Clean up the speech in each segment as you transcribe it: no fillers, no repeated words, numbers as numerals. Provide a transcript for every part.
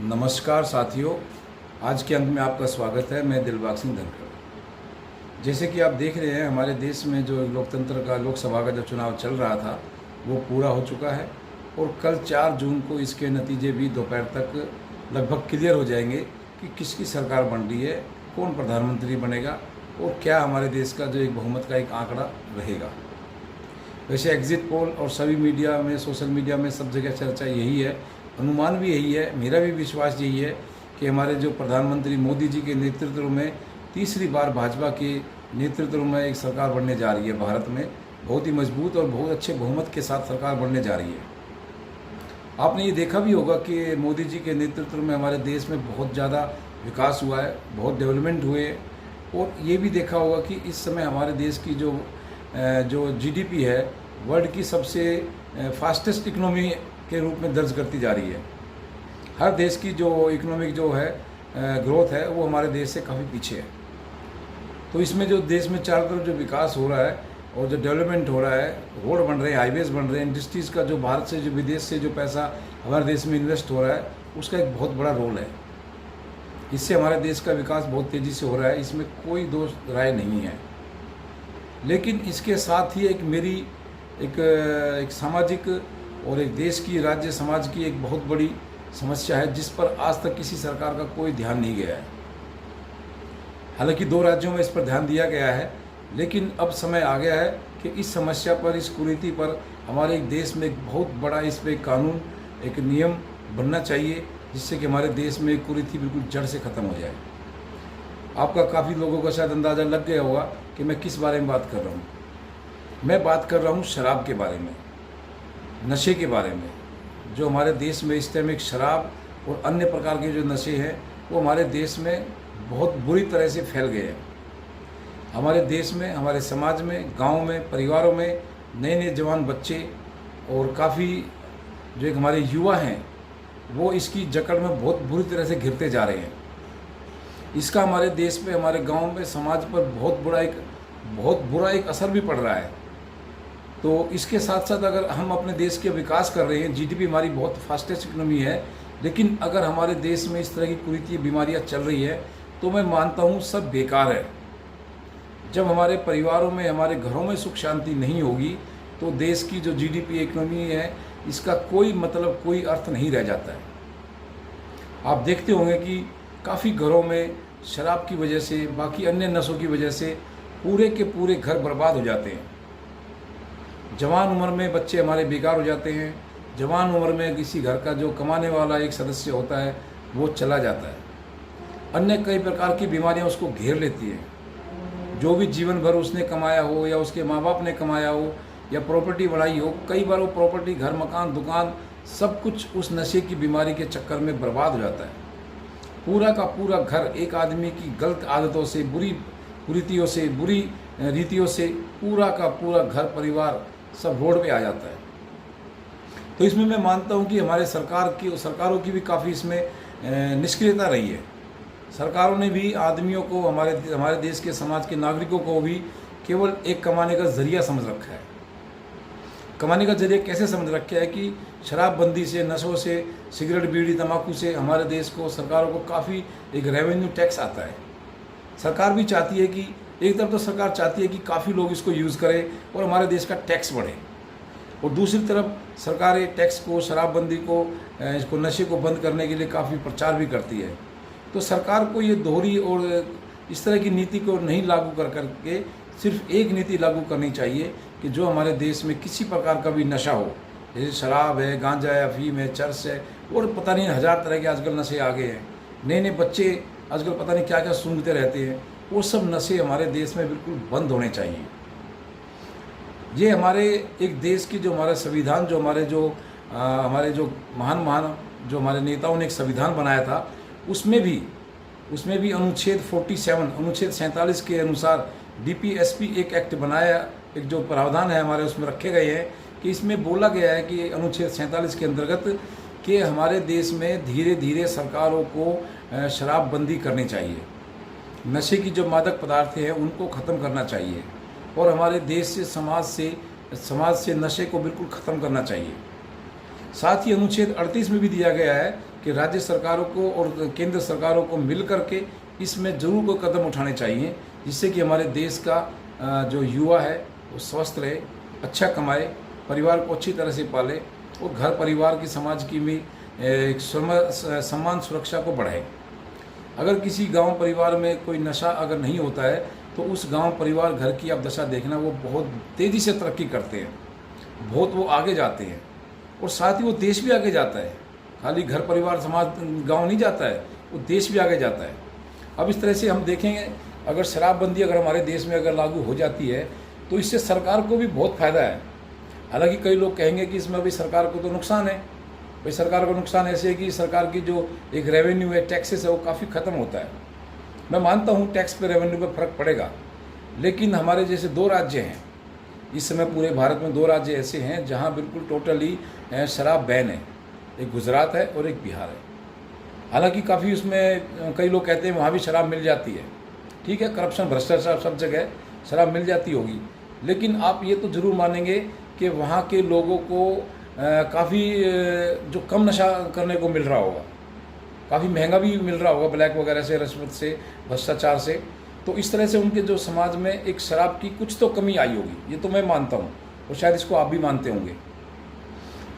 नमस्कार साथियों, आज के अंक में आपका स्वागत है। मैं दिलबाग सिंह धनखड़। जैसे कि आप देख रहे हैं, हमारे देश में जो लोकतंत्र का लोकसभा का जो चुनाव चल रहा था वो पूरा हो चुका है और कल 4 जून को इसके नतीजे भी दोपहर तक लगभग क्लियर हो जाएंगे कि किसकी सरकार बन रही है, कौन प्रधानमंत्री बनेगा और क्या हमारे देश का जो एक बहुमत का एक आंकड़ा रहेगा। वैसे एग्जिट पोल और सभी मीडिया में, सोशल मीडिया में सब जगह चर्चा यही है, अनुमान भी यही है, मेरा भी विश्वास यही है कि हमारे जो प्रधानमंत्री मोदी जी के नेतृत्व में तीसरी बार भाजपा के नेतृत्व में एक सरकार बनने जा रही है। भारत में बहुत ही मजबूत और बहुत अच्छे बहुमत के साथ सरकार बनने जा रही है। आपने ये देखा भी होगा कि मोदी जी के नेतृत्व में हमारे देश में बहुत ज़्यादा विकास हुआ है, बहुत डेवलपमेंट हुए, और ये भी देखा होगा कि इस समय हमारे देश की जो जीडीपी है वर्ल्ड की सबसे फास्टेस्ट इकोनॉमी के रूप में दर्ज करती जा रही है। हर देश की जो इकोनॉमिक जो है ग्रोथ है वो हमारे देश से काफ़ी पीछे है। तो इसमें जो देश में चारों तरफ जो विकास हो रहा है और जो डेवलपमेंट हो रहा है, रोड बन रहे हैं, हाईवेज बन रहे हैं, इंडस्ट्रीज़ का जो भारत से जो विदेश से जो पैसा हमारे देश में इन्वेस्ट हो रहा है उसका एक बहुत बड़ा रोल है। इससे हमारे देश का विकास बहुत तेज़ी से हो रहा है, इसमें कोई दो राय नहीं है। लेकिन इसके साथ ही एक सामाजिक और एक देश की, राज्य समाज की एक बहुत बड़ी समस्या है जिस पर आज तक किसी सरकार का कोई ध्यान नहीं गया है। हालांकि 2 राज्यों में इस पर ध्यान दिया गया है, लेकिन अब समय आ गया है कि इस समस्या पर, इस कुरीति पर हमारे एक देश में एक बहुत बड़ा इस पर कानून, एक नियम बनना चाहिए जिससे कि हमारे देश में कुरीति बिल्कुल जड़ से ख़त्म हो जाए। आपका काफ़ी लोगों का शायद अंदाज़ा लग गया होगा कि मैं किस बारे में बात कर रहा हूँ। मैं बात कर रहा हूँ शराब के बारे में, नशे के बारे में। जो हमारे देश में इस टाइम एक शराब और अन्य प्रकार के जो नशे हैं वो हमारे देश में बहुत बुरी तरह से फैल गए हैं। हमारे देश में, हमारे समाज में, गांव में, परिवारों में नए नए जवान बच्चे और काफ़ी जो एक हमारे युवा हैं वो इसकी जकड़ में बहुत बुरी तरह से घिरते जा रहे हैं। इसका हमारे देश पे, हमारे गांव में, समाज पर बहुत बुरा एक असर भी पड़ रहा है। तो इसके साथ साथ अगर हम अपने देश के विकास कर रहे हैं, जीडीपी हमारी बहुत फास्टेस्ट इकोनॉमी है, लेकिन अगर हमारे देश में इस तरह की कुरीति बीमारियां चल रही है तो मैं मानता हूं सब बेकार है। जब हमारे परिवारों में, हमारे घरों में सुख शांति नहीं होगी तो देश की जो जीडीपी इकोनॉमी है इसका कोई मतलब, कोई अर्थ नहीं रह जाता है। आप देखते होंगे कि काफ़ी घरों में शराब की वजह से, बाकी अन्य नशों की वजह से पूरे के पूरे घर बर्बाद हो जाते हैं। जवान उम्र में बच्चे हमारे बेकार हो जाते हैं। जवान उम्र में किसी घर का जो कमाने वाला एक सदस्य होता है वो चला जाता है। अन्य कई प्रकार की बीमारियां उसको घेर लेती हैं। जो भी जीवन भर उसने कमाया हो या उसके माँ बाप ने कमाया हो या प्रॉपर्टी बढ़ाई हो, कई बार वो प्रॉपर्टी, घर, मकान, दुकान, सब कुछ उस नशे की बीमारी के चक्कर में बर्बाद हो जाता है। पूरा का पूरा घर एक आदमी की गलत आदतों से, बुरी कुरीतियों से, बुरी रीतियों से पूरा का पूरा घर परिवार सब रोड पे आ जाता है। तो इसमें मैं मानता हूँ कि हमारे सरकारों की भी काफ़ी इसमें निष्क्रियता रही है। सरकारों ने भी आदमियों को, हमारे देश के समाज के नागरिकों को भी केवल एक कमाने का जरिया समझ रखा है। कमाने का जरिया कैसे समझ रखा है कि शराबबंदी से, नशों से, सिगरेट, बीड़ी, तंबाकू से हमारे देश को, सरकारों को काफ़ी एक रेवेन्यू टैक्स आता है। सरकार भी चाहती है कि, एक तरफ तो सरकार चाहती है कि काफ़ी लोग इसको यूज़ करें और हमारे देश का टैक्स बढ़े, और दूसरी तरफ सरकारें टैक्स को, शराबबंदी को, इसको, नशे को बंद करने के लिए काफ़ी प्रचार भी करती है। तो सरकार को ये दोहरी और इस तरह की नीति को नहीं लागू करके सिर्फ एक नीति लागू करनी चाहिए कि जो हमारे देश में किसी प्रकार का भी नशा हो, जैसे शराब है, गांजा है, अफीम है, चरस है, और पता नहीं 1000 तरह के आजकल नशे आ गए हैं। नए नए बच्चे आजकल पता नहीं क्या क्या सूंघते रहते हैं। वो सब नशे हमारे देश में बिल्कुल बंद होने चाहिए। ये हमारे एक देश की, जो हमारा संविधान, जो हमारे जो महान जो हमारे नेताओं ने एक संविधान बनाया था, उसमें भी अनुच्छेद 47 के अनुसार डीपीएसपी एक एक्ट बनाया, एक जो प्रावधान है हमारे उसमें रखे गए हैं कि इसमें बोला गया है कि अनुच्छेद 47 के अंतर्गत कि हमारे देश में धीरे धीरे सरकारों को शराबबंदी करनी चाहिए। नशे की जो मादक पदार्थ हैं उनको ख़त्म करना चाहिए और हमारे देश से, समाज से नशे को बिल्कुल ख़त्म करना चाहिए। साथ ही अनुच्छेद 38 में भी दिया गया है कि राज्य सरकारों को और केंद्र सरकारों को मिल करके इसमें जरूर कोई कदम उठाने चाहिए, जिससे कि हमारे देश का जो युवा है वो स्वस्थ रहे, अच्छा कमाए, परिवार को अच्छी तरह से पाले और घर परिवार की समाज की भी एक सम्मान सुरक्षा को बढ़ाए। अगर किसी गांव परिवार में कोई नशा अगर नहीं होता है तो उस गांव परिवार घर की आप दशा देखना, वो बहुत तेज़ी से तरक्की करते हैं, बहुत वो आगे जाते हैं और साथ ही वो देश भी आगे जाता है। खाली घर परिवार समाज गांव नहीं जाता है, वो देश भी आगे जाता है। अब इस तरह से हम देखेंगे, अगर शराबबंदी अगर हमारे देश में अगर लागू हो जाती है तो इससे सरकार को भी बहुत फ़ायदा है। हालांकि कई लोग कहेंगे कि इसमें अभी सरकार को तो नुकसान है। भाई सरकार को नुकसान ऐसे है कि सरकार की जो एक रेवेन्यू है, टैक्सेस है, वो काफ़ी ख़त्म होता है। मैं मानता हूँ टैक्स पे रेवेन्यू पे फ़र्क पड़ेगा, लेकिन हमारे जैसे 2 राज्य हैं इस समय पूरे भारत में, 2 राज्य ऐसे हैं जहाँ बिल्कुल टोटली शराब बैन है। एक गुजरात है और एक बिहार है। हालांकि काफ़ी उसमें कई लोग कहते हैं वहाँ भी शराब मिल जाती है, ठीक है, करप्शन भ्रष्टाचार सब जगह शराब मिल जाती होगी, लेकिन आप ये तो ज़रूर मानेंगे कि वहाँ के लोगों को काफ़ी जो कम नशा करने को मिल रहा होगा, काफ़ी महंगा भी मिल रहा होगा ब्लैक वगैरह से, रिश्वत से, भ्रष्टाचार से। तो इस तरह से उनके जो समाज में एक शराब की कुछ तो कमी आई होगी, ये तो मैं मानता हूँ और शायद इसको आप भी मानते होंगे।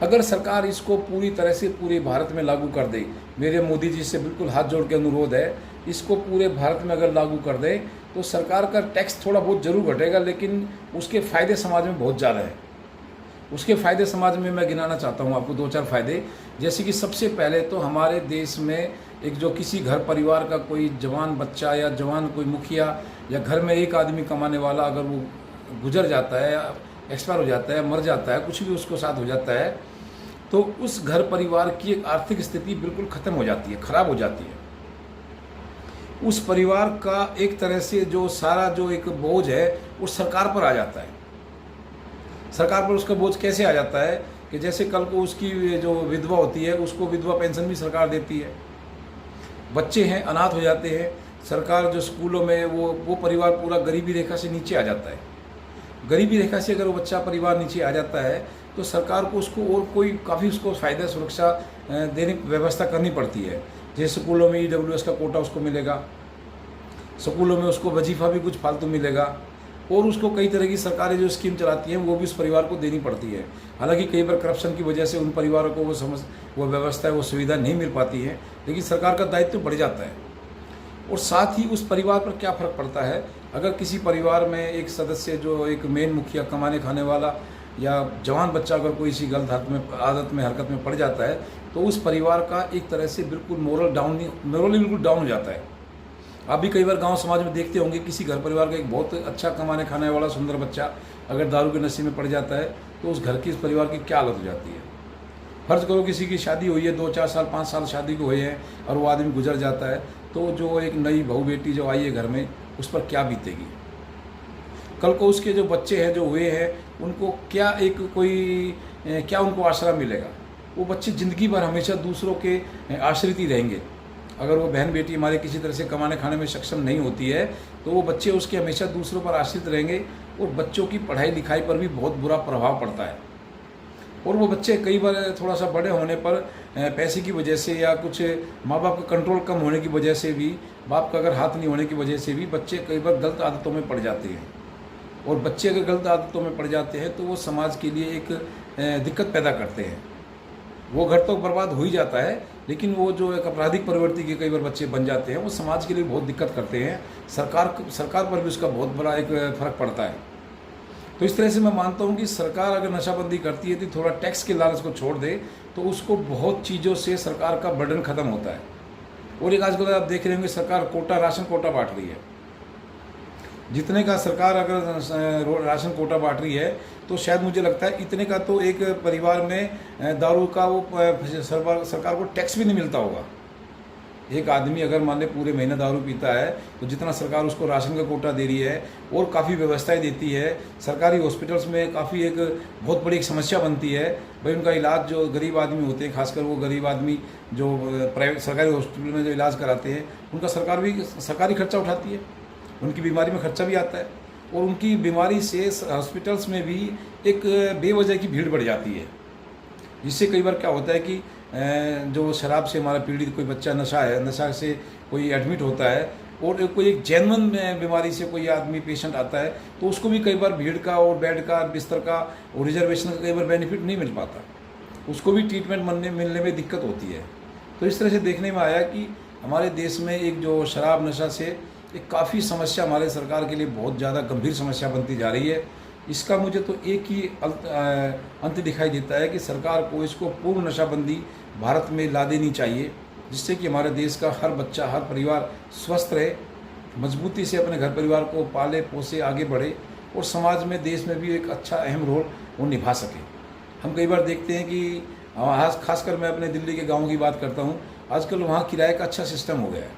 अगर सरकार इसको पूरी तरह से पूरे भारत में लागू कर दे, मेरे मोदी जी से बिल्कुल हाथ जोड़ के अनुरोध है, इसको पूरे भारत में अगर लागू कर दे तो सरकार का टैक्स थोड़ा बहुत ज़रूर घटेगा, लेकिन उसके फ़ायदे समाज में बहुत ज़्यादा हैं। उसके फ़ायदे समाज में मैं गिनाना चाहता हूँ आपको 2-4 फ़ायदे। जैसे कि सबसे पहले तो हमारे देश में एक जो किसी घर परिवार का कोई जवान बच्चा या जवान कोई मुखिया या घर में एक आदमी कमाने वाला अगर वो गुजर जाता है, एक्सपायर हो जाता है, मर जाता है, कुछ भी उसको साथ हो जाता है, तो उस घर परिवार की एक आर्थिक स्थिति बिल्कुल ख़त्म हो जाती है, ख़राब हो जाती है। उस परिवार का एक तरह से जो सारा जो एक बोझ है वो सरकार पर आ जाता है। सरकार पर उसका बोझ कैसे आ जाता है कि जैसे कल को उसकी जो विधवा होती है उसको विधवा पेंशन भी सरकार देती है। बच्चे हैं अनाथ हो जाते हैं, सरकार जो स्कूलों में वो परिवार पूरा गरीबी रेखा से नीचे आ जाता है। गरीबी रेखा से अगर वो बच्चा परिवार नीचे आ जाता है तो सरकार को उसको और कोई काफ़ी उसको फ़ायदा सुरक्षा देने की व्यवस्था करनी पड़ती है। जैसे स्कूलों में EWS का कोटा उसको मिलेगा, स्कूलों में उसको वजीफ़ा भी कुछ फालतू मिलेगा और उसको कई तरह की सरकारें जो स्कीम चलाती हैं वो भी उस परिवार को देनी पड़ती है। हालांकि कई बार करप्शन की वजह से उन परिवारों को वो व्यवस्था है, वो सुविधा नहीं मिल पाती है, लेकिन सरकार का दायित्व बढ़ जाता है। और साथ ही उस परिवार पर क्या फ़र्क पड़ता है, अगर किसी परिवार में एक सदस्य जो एक मेन मुखिया कमाने खाने वाला या जवान बच्चा अगर कोई इसी गलत आदत में हरकत में पड़ जाता है तो उस परिवार का एक तरह से बिल्कुल मोरली बिल्कुल डाउन हो जाता है। आप भी कई बार गांव समाज में देखते होंगे किसी घर परिवार का एक बहुत अच्छा कमाने खाने वाला सुंदर बच्चा अगर दारू के नशे में पड़ जाता है तो उस घर की, इस परिवार की क्या हालत हो जाती है। फ़र्ज़ करो किसी की शादी हुई है, 2-4 साल 5 साल शादी को हुए हैं और वो आदमी गुजर जाता है, तो जो एक नई बहू बेटी जो आई है घर में उस पर क्या बीतेगी। कल को उसके जो बच्चे हैं जो हुए हैं उनको क्या क्या उनको आसरा मिलेगा। वो बच्चे ज़िंदगी भर हमेशा दूसरों के आश्रित ही रहेंगे। अगर वो बहन बेटी हमारे किसी तरह से कमाने खाने में सक्षम नहीं होती है तो वो बच्चे उसके हमेशा दूसरों पर आश्रित रहेंगे और बच्चों की पढ़ाई लिखाई पर भी बहुत बुरा प्रभाव पड़ता है। और वो बच्चे कई बार थोड़ा सा बड़े होने पर पैसे की वजह से या कुछ माँ बाप का कंट्रोल कम होने की वजह से भी, बाप का अगर हाथ नहीं होने की वजह से भी बच्चे कई बार गलत आदतों में पड़ जाते हैं। और बच्चे अगर गलत आदतों में पड़ जाते हैं तो वो समाज के लिए एक दिक्कत पैदा करते हैं। वो घर तो बर्बाद हो ही जाता है, लेकिन वो जो एक आपराधिक प्रवृत्ति के कई बार बच्चे बन जाते हैं वो समाज के लिए बहुत दिक्कत करते हैं। सरकार पर भी उसका बहुत बड़ा एक फ़र्क पड़ता है। तो इस तरह से मैं मानता हूँ कि सरकार अगर नशाबंदी करती है तो थोड़ा टैक्स के लालच को छोड़ दे तो उसको बहुत चीज़ों से सरकार का बर्डन ख़त्म होता है। और एक आजकल आप देख रहे होंगे सरकार राशन कोटा बांट रही है। जितने का सरकार अगर राशन कोटा बांट रही है तो शायद मुझे लगता है इतने का तो एक परिवार में दारू का वो सरकार को टैक्स भी नहीं मिलता होगा। एक आदमी अगर मान ले पूरे महीने दारू पीता है तो जितना सरकार उसको राशन का कोटा दे रही है और काफ़ी व्यवस्थाएं देती है। सरकारी हॉस्पिटल्स में काफ़ी एक बहुत बड़ी एक समस्या बनती है भाई उनका इलाज, जो गरीब आदमी होते हैं खासकर वो गरीब आदमी जो प्राइवेट सरकारी हॉस्पिटल में जो इलाज कराते हैं उनका सरकार भी सरकारी खर्चा उठाती है, उनकी बीमारी में खर्चा भी आता है और उनकी बीमारी से हॉस्पिटल्स में भी एक बेवजह की भीड़ बढ़ जाती है। जिससे कई बार क्या होता है कि जो शराब से हमारा पीड़ित कोई बच्चा नशा से कोई एडमिट होता है और कोई एक जेन्युइन बीमारी से कोई आदमी पेशेंट आता है, तो उसको भी कई बार भीड़ का और बेड का बिस्तर का और रिजर्वेशन का कई बार बेनिफिट नहीं मिल पाता, उसको भी ट्रीटमेंट मिलने में दिक्कत होती है। तो इस तरह से देखने में आया कि हमारे देश में एक जो शराब नशा से एक काफ़ी समस्या हमारे सरकार के लिए बहुत ज़्यादा गंभीर समस्या बनती जा रही है। इसका मुझे तो एक ही अंत दिखाई देता है कि सरकार को इसको पूर्ण नशाबंदी भारत में ला देनी चाहिए, जिससे कि हमारे देश का हर बच्चा, हर परिवार स्वस्थ रहे, मजबूती से अपने घर परिवार को पाले पोसे आगे बढ़े और समाज में, देश में भी एक अच्छा अहम रोल वो निभा सके। हम कई बार देखते हैं कि खासकर मैं अपने दिल्ली के गाँव की बात करता हूँ, आजकल वहाँ किराए का अच्छा सिस्टम हो गया है,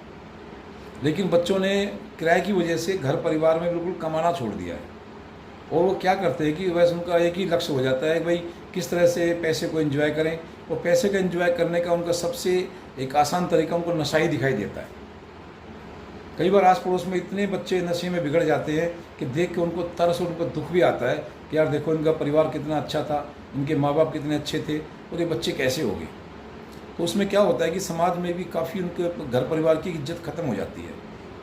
लेकिन बच्चों ने किराए की वजह से घर परिवार में बिल्कुल कमाना छोड़ दिया है। और वो क्या करते हैं कि वैसे उनका एक ही लक्ष्य हो जाता है कि भाई किस तरह से पैसे को एंजॉय करें, और पैसे का एंजॉय करने का उनका सबसे एक आसान तरीका उनको नशा ही दिखाई देता है। कई बार आस पड़ोस में इतने बच्चे नशे में बिगड़ जाते हैं कि देख के उनको तरस और उनको दुख भी आता है कि यार देखो इनका परिवार कितना अच्छा था, इनके माँ बाप कितने अच्छे थे और ये बच्चे कैसे हो गए। तो उसमें क्या होता है कि समाज में भी काफ़ी उनके घर परिवार की इज्जत खत्म हो जाती है,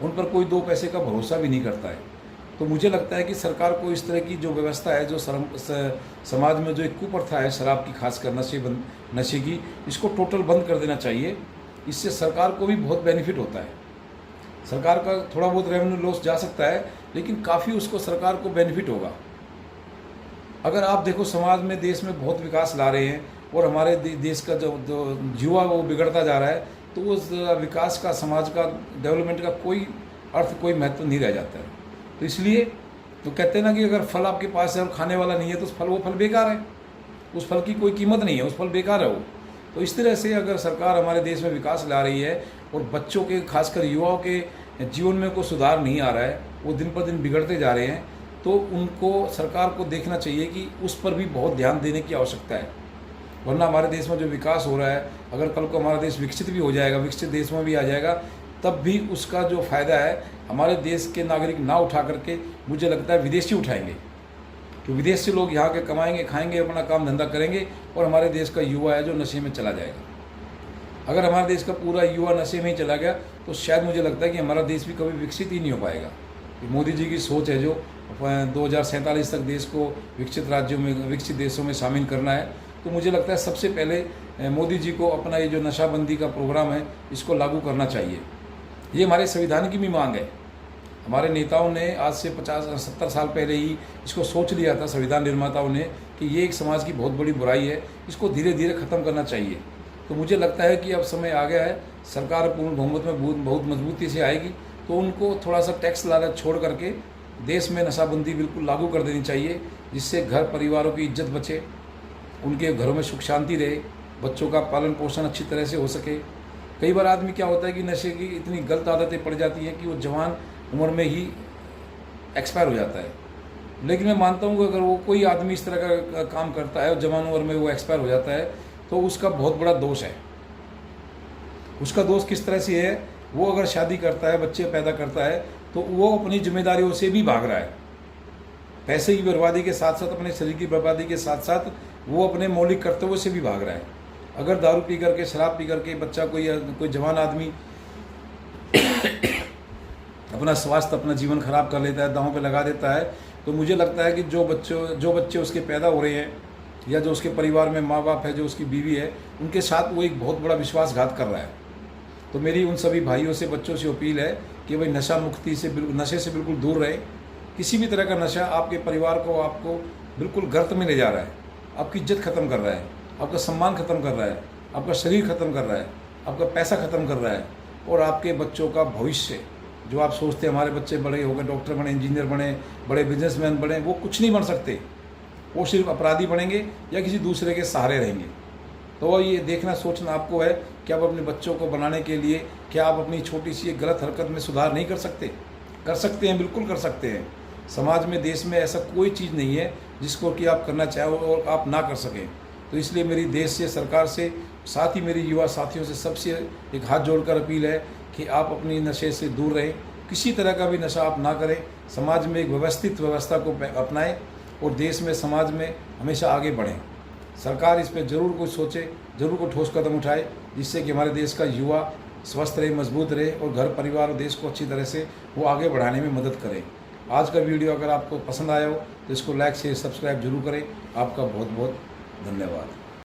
उन पर कोई दो पैसे का भरोसा भी नहीं करता है। तो मुझे लगता है कि सरकार को इस तरह की जो व्यवस्था है, जो समाज में जो एक कुप्रथा है शराब की, खासकर नशे की, इसको टोटल बंद कर देना चाहिए। इससे सरकार को भी बहुत बेनिफिट होता है। सरकार का थोड़ा बहुत रेवेन्यू लॉस जा सकता है, लेकिन काफ़ी उसको सरकार को बेनिफिट होगा। अगर आप देखो समाज में, देश में बहुत विकास ला रहे हैं और हमारे देश का जो युवा वो बिगड़ता जा रहा है, तो उस विकास का, समाज का, डेवलपमेंट का कोई अर्थ, कोई महत्व नहीं रह जाता है। तो इसलिए तो कहते हैं ना कि अगर फल आपके पास है और खाने वाला नहीं है तो वो फल बेकार है, उस फल की कोई कीमत नहीं है, उस फल बेकार है वो। तो इस तरह से अगर सरकार हमारे देश में विकास ला रही है और बच्चों के, खासकर युवाओं के जीवन में कोई सुधार नहीं आ रहा है, वो दिन पर दिन बिगड़ते जा रहे हैं, तो उनको, सरकार को देखना चाहिए कि उस पर भी बहुत ध्यान देने की आवश्यकता है। वरना हमारे देश में जो विकास हो रहा है, अगर कल को हमारा देश विकसित भी हो जाएगा, विकसित देश में भी आ जाएगा, तब भी उसका जो फ़ायदा है हमारे देश के नागरिक ना उठा करके मुझे लगता है विदेशी उठाएंगे, कि विदेश से लोग यहाँ के कमाएंगे, खाएंगे, अपना काम धंधा करेंगे और हमारे देश का युवा है जो नशे में चला जाएगा। अगर हमारे देश का पूरा युवा नशे में ही चला गया तो शायद मुझे लगता है कि हमारा देश भी कभी विकसित ही नहीं हो पाएगा। मोदी जी की सोच है जो 2047 तक देश को विकसित राज्यों में, विकसित देशों में शामिल करना है, तो मुझे लगता है सबसे पहले मोदी जी को अपना ये जो नशाबंदी का प्रोग्राम है इसको लागू करना चाहिए। ये हमारे संविधान की भी मांग है। हमारे नेताओं ने आज से 50-70 साल पहले ही इसको सोच लिया था, संविधान निर्माताओं ने, कि ये एक समाज की बहुत बड़ी बुराई है, इसको धीरे धीरे ख़त्म करना चाहिए। तो मुझे लगता है कि अब समय आ गया है, सरकार पूर्ण बहुमत में बहुत मजबूती से आएगी, तो उनको थोड़ा सा टैक्स लालच छोड़ करके देश में नशाबंदी बिल्कुल लागू कर देनी चाहिए, जिससे घर परिवारों की इज्जत बचे, उनके घरों में सुख शांति रहे, बच्चों का पालन पोषण अच्छी तरह से हो सके। कई बार आदमी क्या होता है कि नशे की इतनी गलत आदतें पड़ जाती हैं कि वो जवान उम्र में ही एक्सपायर हो जाता है। लेकिन मैं मानता हूँ कि अगर वो कोई आदमी इस तरह का काम करता है और जवान उम्र में वो एक्सपायर हो जाता है, तो उसका बहुत बड़ा दोष है। उसका दोष किस तरह से है, वो अगर शादी करता है, बच्चे पैदा करता है, तो वो अपनी जिम्मेदारियों से भी भाग रहा है। पैसे की बर्बादी के साथ साथ, अपने शरीर की बर्बादी के साथ साथ वो अपने मौलिक कर्तव्यों से भी भाग रहा है। अगर दारू पी करके, शराब पी करके बच्चा, कोई जवान आदमी अपना स्वास्थ्य, अपना जीवन खराब कर लेता है, दांव पे लगा देता है, तो मुझे लगता है कि जो बच्चे उसके पैदा हो रहे हैं या जो उसके परिवार में माँ बाप है, जो उसकी बीवी है, उनके साथ वो एक बहुत बड़ा विश्वासघात कर रहा है। तो मेरी उन सभी भाइयों से, बच्चों से अपील है कि भाई नशे से बिल्कुल दूर रहे। किसी भी तरह का नशा आपके परिवार को, आपको बिल्कुल गर्त में ले जा रहा है, आपकी इज्जत खत्म कर रहा है, आपका सम्मान खत्म कर रहा है, आपका शरीर खत्म कर रहा है, आपका पैसा खत्म कर रहा है, और आपके बच्चों का भविष्य, जो आप सोचते हैं हमारे बच्चे बड़े हो गए, डॉक्टर बने, इंजीनियर बने, बड़े बिजनेसमैन बने, वो कुछ नहीं बन सकते। वो सिर्फ अपराधी बनेंगे या किसी दूसरे के सहारे रहेंगे। तो ये देखना, सोचना आपको है कि आप अपने बच्चों को बनाने के लिए क्या आप अपनी छोटी सी एक गलत हरकत में सुधार नहीं कर सकते? कर सकते हैं, बिल्कुल कर सकते हैं। समाज में, देश में ऐसा कोई चीज़ नहीं है जिसको कि आप करना चाहो और आप ना कर सकें। तो इसलिए मेरी देश से, सरकार से, साथ ही मेरी युवा साथियों से सबसे एक हाथ जोड़कर अपील है कि आप अपनी नशे से दूर रहें, किसी तरह का भी नशा आप ना करें, समाज में एक व्यवस्थित व्यवस्था को अपनाएं और देश में, समाज में हमेशा आगे बढ़ें। सरकार इस पर ज़रूर कुछ सोचे, ज़रूर कोई ठोस कदम उठाए, जिससे कि हमारे देश का युवा स्वस्थ रहे, मजबूत रहे और घर परिवार और देश को अच्छी तरह से वो आगे बढ़ाने में मदद करें। आज का वीडियो अगर आपको पसंद आया हो तो इसको लाइक शेयर सब्सक्राइब जरूर करें। आपका बहुत बहुत धन्यवाद।